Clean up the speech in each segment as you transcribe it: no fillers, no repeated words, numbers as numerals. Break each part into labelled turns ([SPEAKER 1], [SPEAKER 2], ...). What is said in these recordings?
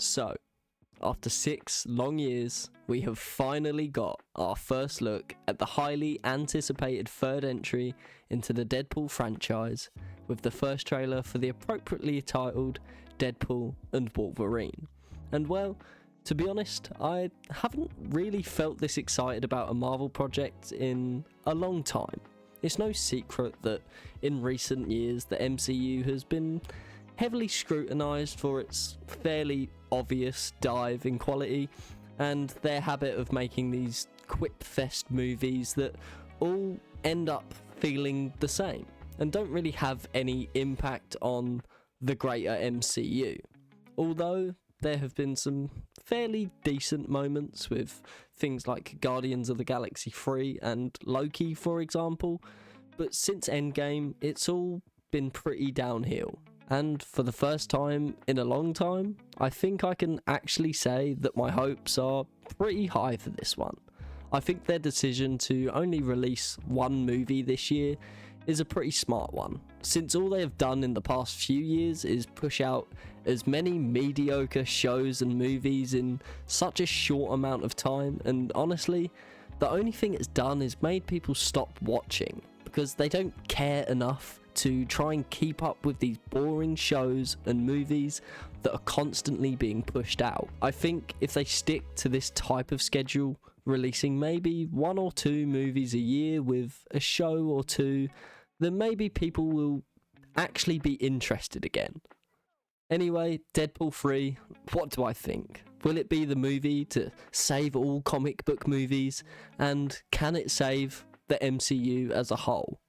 [SPEAKER 1] So, after 6 long years, we have finally got our first look at the highly anticipated third entry into the Deadpool franchise, with the first trailer for the appropriately titled Deadpool and Wolverine. And well, to be honest, I haven't really felt this excited about a Marvel project in a long time. It's no secret that in recent years the MCU has been heavily scrutinised for its fairly obvious dive in quality and their habit of making these quip-fest movies that all end up feeling the same and don't really have any impact on the greater MCU. Although there have been some fairly decent moments with things like Guardians of the Galaxy 3 and Loki, for example, but since Endgame, it's all been pretty downhill. And for the first time in a long time, I think I can actually say that my hopes are pretty high for this one. I think their decision to only release one movie this year is a pretty smart one, since all they have done in the past few years is push out as many mediocre shows and movies in such a short amount of time, and honestly, the only thing it's done is made people stop watching, because they don't care enough to try and keep up with these boring shows and movies that are constantly being pushed out. I think if they stick to this type of schedule, releasing maybe 1 or 2 movies a year with a show or two, then maybe people will actually be interested again. Anyway, Deadpool 3, what do I think? Will it be the movie to save all comic book movies, and can it save the MCU as a whole?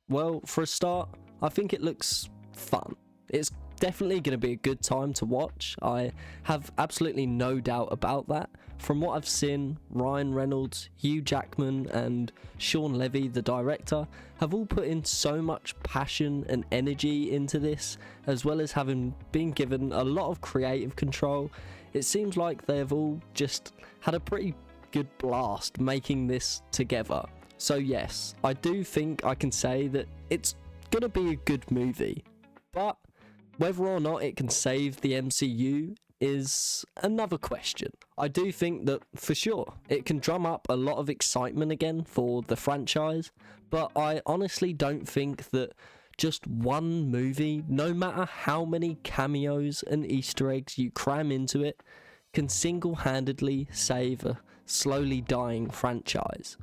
[SPEAKER 1] Well, for a start, I think it looks fun. It's definitely going to be a good time to watch. I have absolutely no doubt about that. From what I've seen, Ryan Reynolds, Hugh Jackman and Sean Levy, the director, have all put in so much passion and energy into this, as well as having been given a lot of creative control. It seems like they have all just had a pretty good blast making this together. So yes, I do think I can say that it's gonna be a good movie, but whether or not it can save the MCU is another question. I do think that for sure it can drum up a lot of excitement again for the franchise, but I honestly don't think that just one movie, no matter how many cameos and Easter eggs you cram into it, can single-handedly save a slowly dying franchise.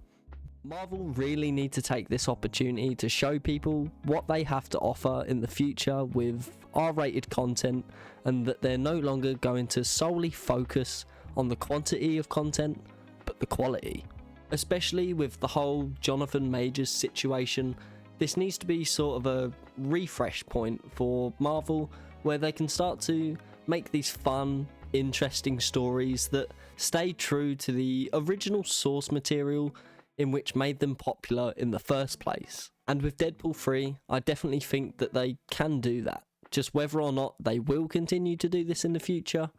[SPEAKER 1] Marvel really need to take this opportunity to show people what they have to offer in the future with R-rated content, and that they're no longer going to solely focus on the quantity of content, but the quality. Especially with the whole Jonathan Majors situation, this needs to be sort of a refresh point for Marvel, where they can start to make these fun, interesting stories that stay true to the original source material in which made them popular in the first place. And with Deadpool 3, I definitely think that they can do that. Just whether or not they will continue to do this in the future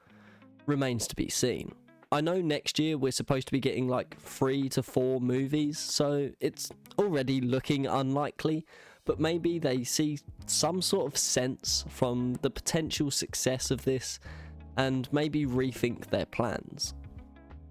[SPEAKER 1] remains to be seen. I know next year we're supposed to be getting like 3 to 4 movies, so it's already looking unlikely, but maybe they see some sort of sense from the potential success of this and maybe rethink their plans.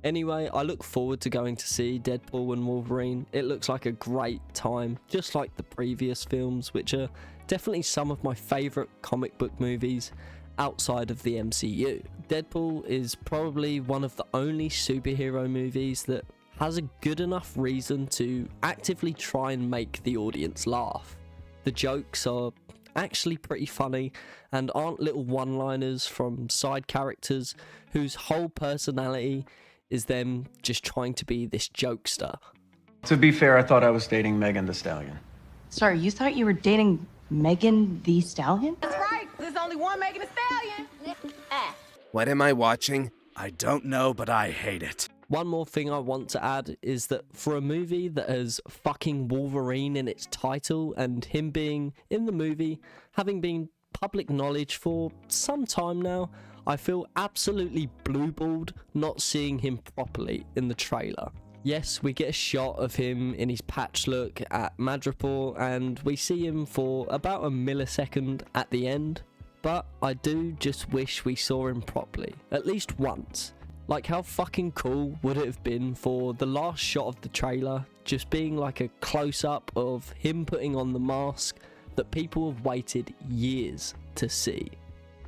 [SPEAKER 1] Anyway, I look forward to going to see Deadpool and Wolverine. It looks like a great time, just like the previous films, which are definitely some of my favourite comic book movies outside of the MCU. Deadpool is probably one of the only superhero movies that has a good enough reason to actively try and make the audience laugh. The jokes are actually pretty funny and aren't little one-liners from side characters whose whole personality is them just trying to be this jokester.
[SPEAKER 2] To be fair, I thought I was dating Megan Thee Stallion.
[SPEAKER 3] Sorry, you thought you were dating Megan Thee Stallion?
[SPEAKER 4] That's right. There's only one Megan Thee Stallion.
[SPEAKER 5] What am I watching? I don't know, but I hate it.
[SPEAKER 1] One more thing I want to add is that for a movie that has fucking Wolverine in its title, and him being in the movie, having been public knowledge for some time now, I feel absolutely blue-balled not seeing him properly in the trailer. Yes, we get a shot of him in his patch look at Madripoor, and we see him for about a millisecond at the end, but I do just wish we saw him properly, at least once. Like, how fucking cool would it have been for the last shot of the trailer just being like a close-up of him putting on the mask that people have waited years to see.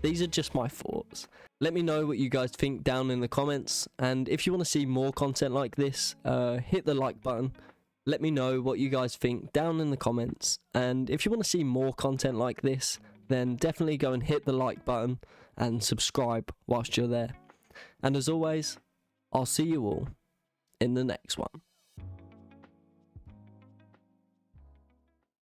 [SPEAKER 1] These are just my thoughts. Let me know what you guys think down in the comments, and if you want to see more content like this, hit the like button. Let me know what you guys think down in the comments, and if you want to see more content like this, then definitely go and hit the like button and subscribe whilst you're there. And as always, I'll see you all in the next one.